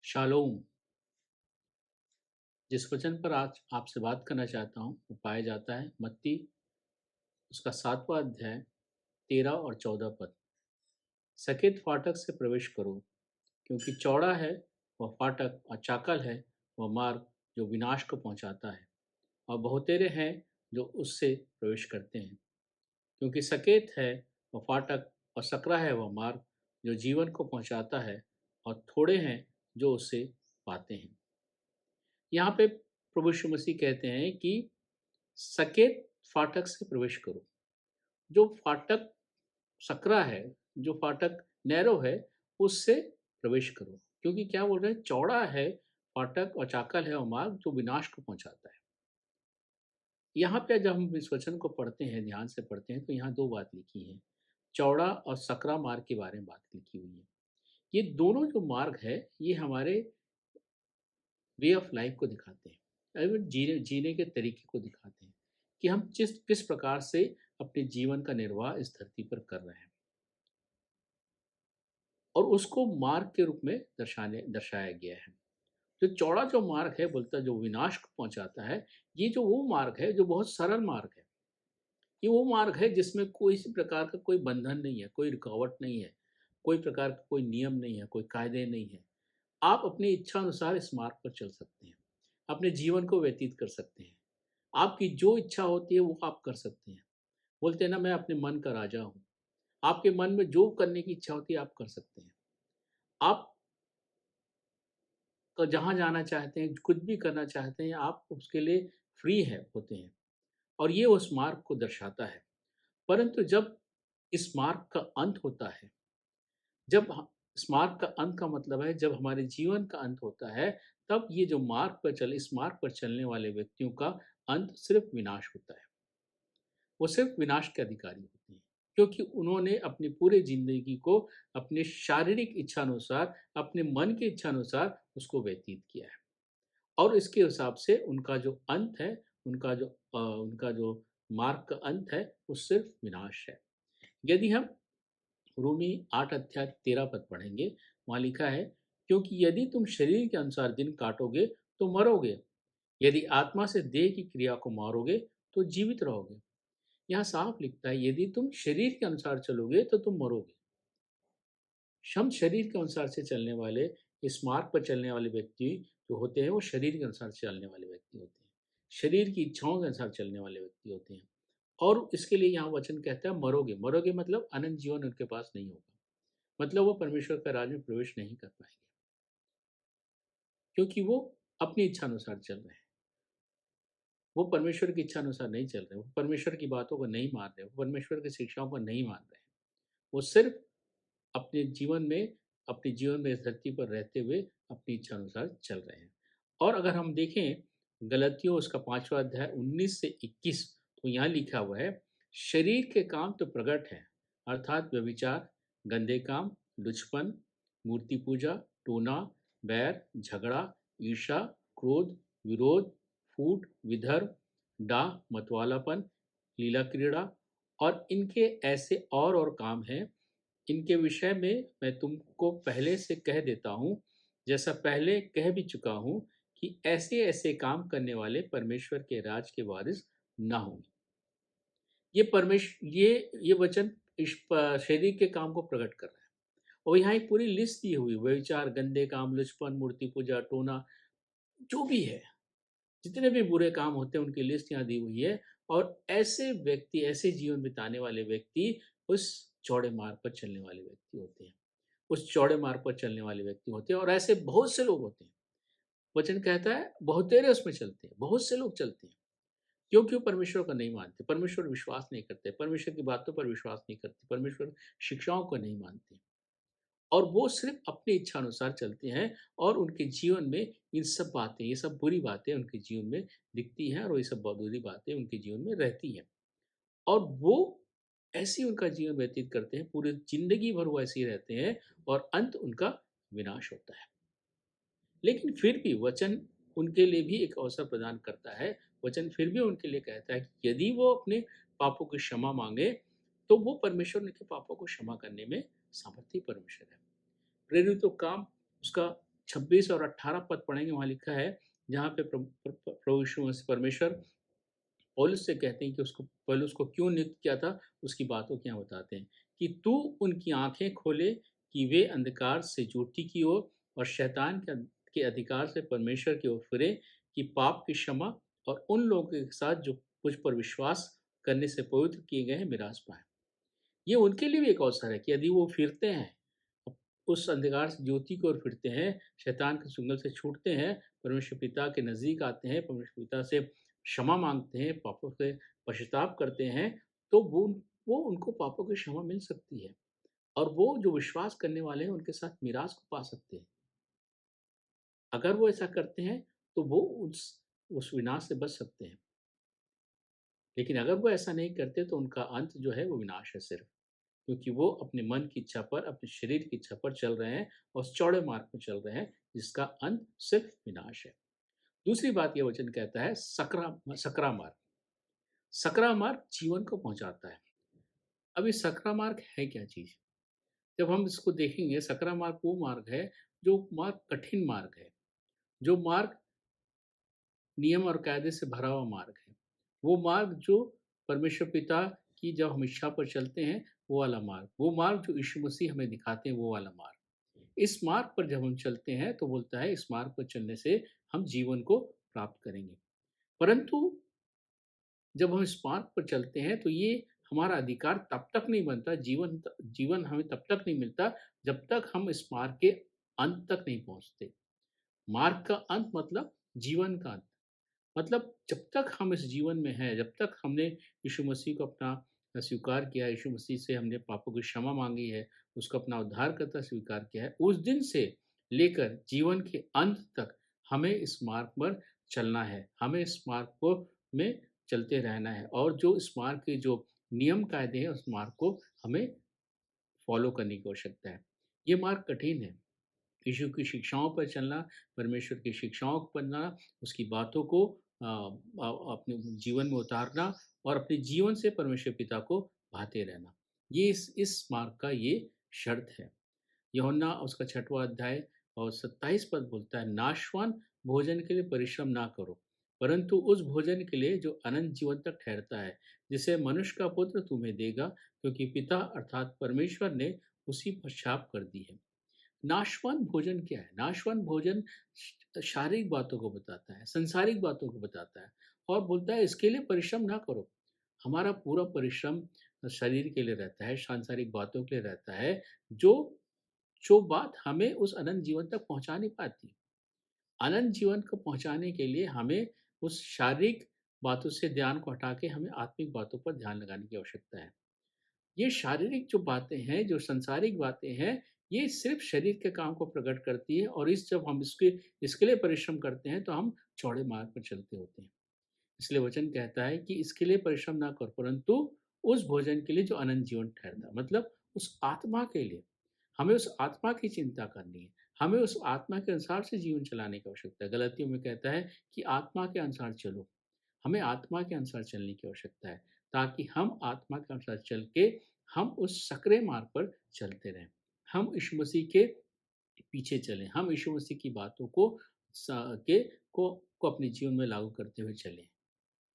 Shalom. जिस वचन पर आज आपसे बात करना चाहता हूँ वो पाया जाता है मत्ती उसका 7वां अध्याय 13 और 14 पद। सकेत फाटक से प्रवेश करो, क्योंकि चौड़ा है वह फाटक और चाकल है वह मार्ग जो विनाश को पहुँचाता है, और बहुतेरे हैं जो उससे प्रवेश करते हैं। क्योंकि सकेत है वह फाटक और सकरा है वह मार्ग जो जीवन को पहुँचाता है, और थोड़े हैं जो उससे पाते हैं। यहाँ पे प्रभु यीशु मसीह कहते हैं कि सकेत फाटक से प्रवेश करो। जो फाटक सकरा है, जो फाटक नैरो है, उससे प्रवेश करो। क्योंकि क्या बोल रहे हैं, चौड़ा है फाटक और चाकल है वो मार्ग जो विनाश को पहुंचाता है। यहाँ पे जब हम इस वचन को पढ़ते हैं, ध्यान से पढ़ते हैं, तो यहाँ दो बात लिखी है। चौड़ा और सकरा मार्ग के बारे में बात लिखी हुई है। ये दोनों जो मार्ग है, ये हमारे वे ऑफ लाइफ को दिखाते हैं, एवं जीने जीने के तरीके को दिखाते हैं कि हम किस प्रकार से अपने जीवन का निर्वाह इस धरती पर कर रहे हैं, और उसको मार्ग के रूप में दर्शाया गया है। जो चौड़ा जो मार्ग है, बोलता जो विनाश को पहुंचाता है, ये जो वो मार्ग है जो बहुत सरल मार्ग है। ये वो मार्ग है जिसमें कोई सी प्रकार का कोई बंधन नहीं है, कोई रुकावट नहीं है, कोई प्रकार का कोई नियम नहीं है, कोई कायदे नहीं है। आप अपनी इच्छा अनुसार इस मार्ग पर चल सकते हैं, अपने जीवन को व्यतीत कर सकते हैं। आपकी जो इच्छा होती है वो आप कर सकते हैं। बोलते हैं ना, मैं अपने मन का राजा हूँ। आपके मन में जो करने की इच्छा होती है आप कर सकते हैं। आप जहाँ जाना चाहते हैं, कुछ भी करना चाहते हैं, आप उसके लिए फ्री है होते हैं, और ये उस मार्ग को दर्शाता है। परंतु जब इस मार्ग का अंत होता है, जब इस मार्ग का अंत का मतलब है जब हमारे जीवन का अंत होता है, तब ये जो इस मार्ग पर चलने वाले व्यक्तियों का अंत सिर्फ विनाश होता है। वो सिर्फ विनाश के अधिकारी होते हैं, क्योंकि उन्होंने अपनी पूरी जिंदगी को अपने शारीरिक इच्छा अनुसार, अपने मन की इच्छा अनुसार उसको व्यतीत किया है, और इसके हिसाब से उनका जो अंत है, उनका जो मार्ग का अंत है, वो सिर्फ विनाश है। यदि हम रोमी 8 अध्याय 13 पद पढ़ेंगे, वहाँ लिखा है, क्योंकि यदि तुम शरीर के अनुसार दिन काटोगे तो मरोगे, यदि आत्मा से देह की क्रिया को मारोगे तो जीवित रहोगे। यहाँ साफ लिखता है, यदि तुम शरीर के अनुसार चलोगे तो तुम मरोगे। हम शरीर के अनुसार से चलने वाले, इस मार्ग पर चलने वाले व्यक्ति जो होते हैं, वो शरीर के अनुसार चलने वाले व्यक्ति होते हैं, शरीर की इच्छाओं के अनुसार चलने वाले व्यक्ति होते हैं। और इसके लिए यहाँ वचन कहता है मरोगे। मरोगे मतलब अनंत जीवन उनके पास नहीं होगा, मतलब वो परमेश्वर का राज में प्रवेश नहीं कर पाएंगे, क्योंकि वो अपनी इच्छा अनुसार चल रहे हैं। वो परमेश्वर की इच्छा अनुसार नहीं चल रहे, वो परमेश्वर की बातों को नहीं मान रहे, वो परमेश्वर की शिक्षाओं को नहीं मान रहे हैं। वो सिर्फ अपने जीवन में अपने जीवन में इस धरती पर रहते हुए अपनी इच्छा अनुसार चल रहे हैं। और अगर हम देखें गलतियों उसका 5वां अध्याय 19 से 21, तो यहाँ लिखा हुआ है, शरीर के काम तो प्रकट है, अर्थात व्यभिचार, गंदे काम, लुचपन, मूर्ति पूजा, टोना, बैर, झगड़ा, ईर्षा, क्रोध, विरोध, फूट, विधर्म, डाह, मतवालापन, लीला क्रीड़ा, और इनके ऐसे और काम हैं। इनके विषय में मैं तुमको पहले से कह देता हूँ, जैसा पहले कह भी चुका हूँ, कि ऐसे ऐसे काम करने वाले परमेश्वर के राज के वारिस ना होंगे। ये वचन शरीर के काम को प्रकट कर रहा है। और यहाँ एक पूरी लिस्ट दी हुई, व्यभिचार, गंदे काम, लुचपन, मूर्ति पूजा, टोना, जो भी है, जितने भी बुरे काम होते हैं उनकी लिस्ट यहाँ दी हुई है। और ऐसे व्यक्ति, ऐसे जीवन बिताने वाले व्यक्ति उस चौड़े मार्ग पर चलने वाले व्यक्ति होते हैं, उस चौड़े मार्ग पर चलने वाले व्यक्ति होते हैं। और ऐसे बहुत से लोग होते हैं। वचन कहता है बहुतेरे उसमें चलते हैं, बहुत से लोग चलते हैं, क्योंकि वो परमेश्वर को नहीं मानते, परमेश्वर विश्वास नहीं करते, परमेश्वर की बातों पर विश्वास नहीं करते, परमेश्वर शिक्षाओं को नहीं मानते, और वो सिर्फ अपनी इच्छा अनुसार चलते हैं। और उनके जीवन में इन सब बातें, ये सब बुरी बातें उनके जीवन में दिखती हैं, और ये सब बहुत बुरी बातें उनके जीवन में रहती हैं, और वो ऐसे ही उनका जीवन व्यतीत करते हैं, पूरी जिंदगी भर वो ऐसे ही रहते हैं, और अंत उनका विनाश होता है। लेकिन फिर भी वचन उनके लिए भी एक अवसर प्रदान करता है। वचन फिर भी उनके लिए कहता है कि यदि वो अपने पापों की क्षमा मांगे, तो वो परमेश्वर उनके पापों को क्षमा करने में सामर्थी परमेश्वर है। प्रेरितों काम उसका 26 और 18 पद पढ़ेंगे, वहाँ लिखा है, जहाँ पे प्रभु यीशु मसीह परमेश्वर पौलुस से कहते हैं कि उसको पौलुस को क्यों नियुक्त किया था, उसकी बातों को यहाँ बताते हैं कि तू उनकी आँखें खोले कि वे अंधकार से ज्योति की ओर और शैतान के अधिकार से परमेश्वर की ओर फिरे, कि पाप की क्षमा और उन लोगों के साथ जो मुझ पर विश्वास करने से पवित्र किए गए हैं मिरास पाएँ। ये उनके लिए भी एक अवसर है कि यदि वो फिरते हैं, उस अंधकार से ज्योति की ओर फिरते हैं, शैतान के चुंगल से छूटते हैं, परमेश्वर पिता के नज़दीक आते हैं, परमेश्वर पिता से क्षमा माँगते हैं, पापों से पश्चाताप करते हैं, तो वो उनको पापों की क्षमा मिल सकती है और वो जो विश्वास करने वाले हैं, उनके साथ मीरास को पा सकते हैं। अगर वो ऐसा करते हैं, तो वो उस विनाश से बच सकते हैं। लेकिन अगर वो ऐसा नहीं करते, तो उनका अंत जो है, वो विनाश है सिर्फ़। क्योंकि वो अपने मन की इच्छा पर, अपने शरीर की इच्छा पर चल रहे हैं और चौड़े मार्ग पर चल रहे हैं, जिसका अंत सिर्फ विनाश है। दूसरी बात ये वचन कहता है, सकरा मार्ग। सकरा मार्ग जीवन को पहुंचाता है। अब ये सकरा मार्ग है क्या चीज? जब हम इसको देखेंगे, सकरा मार्ग वो मार्ग है जो मार्ग कठिन मार्ग है, जो मार्ग नियम और कायदे से भरा हुआ मार्ग है। वो मार्ग जो परमेश्वर पिता की जब हम इच्छा पर चलते हैं, वो वाला मार्ग। वो मार्ग जो यीशु मसीह हमें दिखाते हैं, वो वाला मार्ग। इस मार्ग पर जब हम चलते हैं, तो बोलता है इस मार्ग पर चलने से हम जीवन को प्राप्त करेंगे। परंतु जब हम इस मार्ग पर चलते हैं, तो ये हमारा अधिकार तब तक नहीं बनता, जीवन हमें तब तक नहीं मिलता, जब तक हम इस मार्ग के अंत तक नहीं पहुँचते। मार्ग का अंत मतलब जीवन का अंत। मतलब जब तक हम इस जीवन में हैं, जब तक हमने यीशु मसीह को अपना स्वीकार किया, यीशु मसीह से हमने पापों की क्षमा माँगी है, उसको अपना उद्धारकर्ता स्वीकार किया है, उस दिन से लेकर जीवन के अंत तक हमें इस मार्ग पर चलना है। हमें इस मार्ग को में चलते रहना है और जो इस मार्ग के जो नियम कायदे हैं, उस मार्ग को हमें फ़ॉलो करने की आवश्यकता है। ये मार्ग कठिन है। यीशु की शिक्षाओं पर चलना, परमेश्वर की शिक्षाओं को पढ़ना, उसकी बातों को अपने जीवन में उतारना और अपने जीवन से परमेश्वर पिता को भाते रहना। ये इस मार्ग का ये शर्त है। यूहन्ना उसका 6वाँ अध्याय और 27 पद बोलता है, नाशवान भोजन के लिए परिश्रम ना करो, परंतु उस भोजन के लिए जो अनंत जीवन तक ठहरता है, जिसे मनुष्य का पुत्र तुम्हें देगा, क्योंकि पिता अर्थात परमेश्वर ने उसी पर छाप कर दी है। नाशवान भोजन क्या है? नाशवान भोजन शारीरिक बातों को बताता है, सांसारिक बातों को बताता है और बोलता है इसके लिए परिश्रम ना करो। हमारा पूरा परिश्रम शरीर के लिए रहता है, सांसारिक बातों के लिए रहता है, जो जो बात हमें उस अनंत जीवन तक पहुँचा नहीं पाती। अनंत जीवन को पहुँचाने के लिए हमें उस शारीरिक बातों से ध्यान को हटा के हमें आत्मिक बातों पर ध्यान लगाने की आवश्यकता है। ये शारीरिक जो बातें हैं, जो सांसारिक बातें हैं, ये सिर्फ़ शरीर के काम को प्रकट करती है और इस जब हम इसके लिए परिश्रम करते हैं, तो हम चौड़े मार्ग पर चलते होते हैं। इसलिए वचन कहता है कि इसके लिए परिश्रम ना करो, परंतु उस भोजन के लिए जो अनंत जीवन ठहरता है। मतलब उस आत्मा के लिए, हमें उस आत्मा की चिंता करनी है। हमें उस आत्मा के अनुसार से जीवन चलाने की आवश्यकता है। गलातियों में कहता है कि आत्मा के अनुसार चलो। हमें आत्मा के अनुसार चलने की आवश्यकता है, ताकि हम आत्मा के अनुसार चल के हम उस सकरे मार्ग पर चलते रहें। हम यीशु मसीह के पीछे चलें, हम यीशु मसीह की बातों स के को अपने जीवन में लागू करते हुए चलें।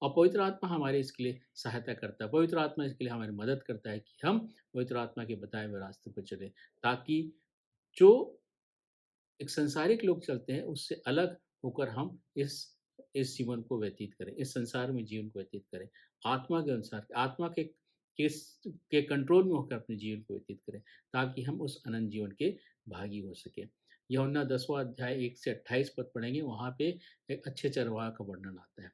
और पवित्र आत्मा हमारे इसके लिए सहायता करता है। पवित्र आत्मा इसके लिए हमारी मदद करता है कि हम पवित्र आत्मा के बताए हुए रास्ते पर चलें, ताकि जो एक सांसारिक लोग चलते हैं, उससे अलग होकर हम इस जीवन को व्यतीत करें, इस संसार में जीवन को व्यतीत करें। आत्मा के अनुसार, आत्मा के कंट्रोल में होकर अपने जीवन को व्यतीत करें, ताकि हम उस अनंत जीवन के भागी हो सकें। यूहन्ना 10वाँ अध्याय 1 से 28 पद पढ़ेंगे, वहाँ पे एक अच्छे चरवाहा का वर्णन आता है।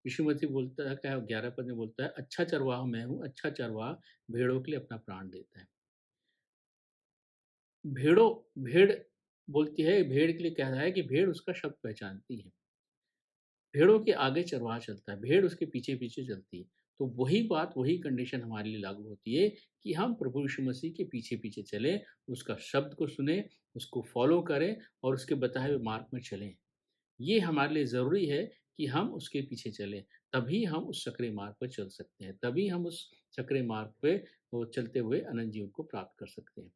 यीशु मसीह बोलता है क्या, 11 पद में बोलता है, अच्छा चरवाहा मैं हूँ, अच्छा चरवाहा भेड़ों के लिए अपना प्राण देता है। भेड़ बोलती है, भेड़ के लिए कह रहा है कि भेड़ उसका शब्द पहचानती है। भेड़ों के आगे चरवाहा चलता है, भेड़ उसके पीछे-पीछे चलती है। तो वही बात, वही कंडीशन हमारे लिए लागू होती है कि हम प्रभु यीशु मसीह के पीछे-पीछे चलें, उसका शब्द को सुनें, उसको फ़ॉलो करें और उसके बताए हुए मार्ग में चलें। ये हमारे लिए ज़रूरी है कि हम उसके पीछे चलें, तभी हम उस सकरे मार्ग पर चल सकते हैं, तभी हम उस सकरे मार्ग पे वो चलते हुए अनंत जीवन को प्राप्त कर सकते हैं।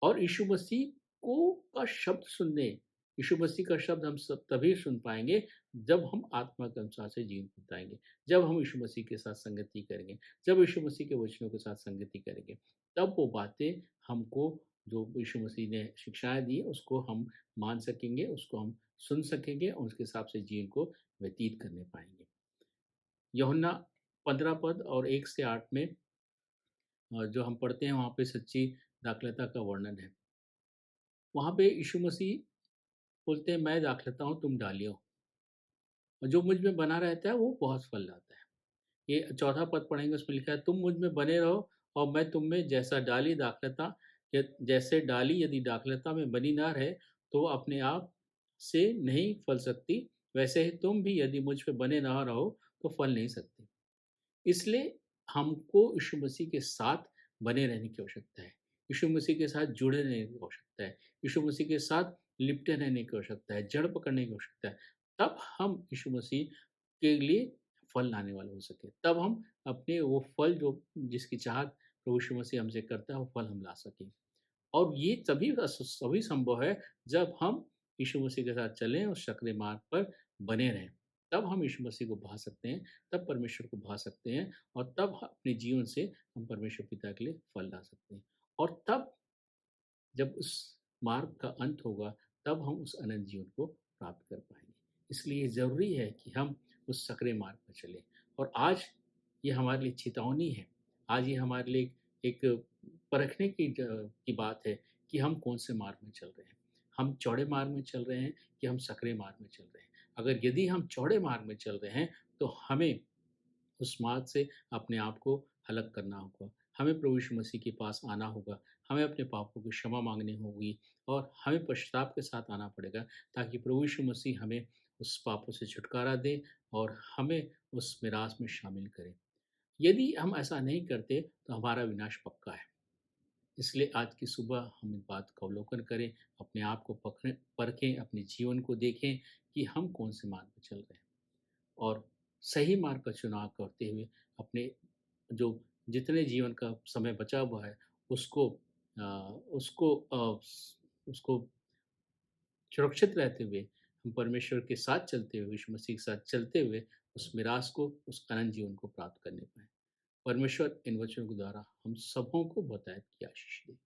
और यीशु मसीह को का शब्द सुनने यीशु मसीह का शब्द हम सब तभी सुन पाएँगे जब हम आत्मा के अनुसार से जीवन बिताएँगे, जब हम यीशु मसीह के साथ संगति करेंगे, जब यीशु मसीह के वचनों के साथ संगति करेंगे, तब वो बातें हमको जो यीशु मसीह ने शिक्षाएँ दी उसको हम मान सकेंगे, उसको हम सुन सकेंगे और उसके हिसाब से जीवन को व्यतीत करने पाएँगे। यूहन्ना 15 पद और 1 से 8 में जो हम पढ़ते हैं वहाँ पे सच्ची दाखलता का वर्णन है। वहाँ पे यीशु मसीह बोलते हैं, मैं दाखलता हूँ, तुम डालियो, और जो मुझ में बना रहता है वो बहुत फल लाता है। ये चौथा पद पढ़ेंगे, उसमें लिखा है, तुम मुझ में बने रहो और मैं तुम में, जैसा डाली दाखलता या जैसे डाली यदि दाखलता में बनी ना रहे तो वो अपने आप से नहीं फल सकती, वैसे ही तुम भी यदि मुझ पे बने ना रहो तो फल नहीं सकते। इसलिए हमको यीशु मसीह के साथ बने रहने की आवश्यकता है। यीशु मसीह के साथ जुड़े रहने की आवश्यकता है। यीशु मसीह के साथ लिपटे रहने की आवश्यकता है, जड़ पकड़ने की आवश्यकता है। तब हम यीशु मसीह के लिए फल लाने वाले हो सकें। तब हम अपने वो फल जो जिसकी चाहत प्रभु यीशु मसीह हमसे करता है, वो फल हम ला सकें। और ये तभी संभव है जब हम यीशु मसीह के साथ चलें और सकरे मार्ग पर बने रहें। तब हम यीशु मसीह को भा सकते हैं, तब परमेश्वर को भा सकते हैं और तब अपने जीवन से हम परमेश्वर पिता के लिए फल ला सकते हैं। और तब जब उस मार्ग का अंत होगा, तब हम उस अनंत जीवन को प्राप्त कर पाएँगे। इसलिए ज़रूरी है कि हम उस सकरे मार्ग पर चलें। और आज ये हमारे लिए चेतावनी है। आज ये हमारे लिए एक परखने की बात है कि हम कौन-से मार्ग में चल रहे हैं। हम चौड़े मार्ग में चल रहे हैं कि हम सकरे मार्ग में चल रहे हैं। अगर यदि हम चौड़े मार्ग में चल रहे हैं, तो हमें उस मार्ग से अपने आप को अलग करना होगा। हमें प्रभु यीशु मसीह के पास आना होगा, हमें अपने पापों की क्षमा माँगनी होगी और हमें पश्चाताप के साथ आना पड़ेगा, ताकि प्रभु यीशु मसीह हमें उस पापों से छुटकारा दें और हमें उस मिरास में शामिल करें। यदि हम ऐसा नहीं करते, तो हमारा विनाश पक्का है। इसलिए आज की सुबह हम इस बात का अवलोकन करें, अपने आप को परखें, अपने जीवन को देखें कि हम कौन-से मार्ग पर चल रहे हैं। और सही मार्ग का चुनाव करते हुए अपने जो जितने जीवन का समय बचा हुआ है उसको अ, उसको अ, स उसको सुरक्षित रहते हुए, हम परमेश्वर के साथ चलते हुए, यीशु मसीह के साथ चलते हुए उस मिरास को, उस अनंत जीवन को प्राप्त करने पाएँ। परमेश्वर इन वचनों के द्वारा हम सबों को बहुतायत की आशीष दे।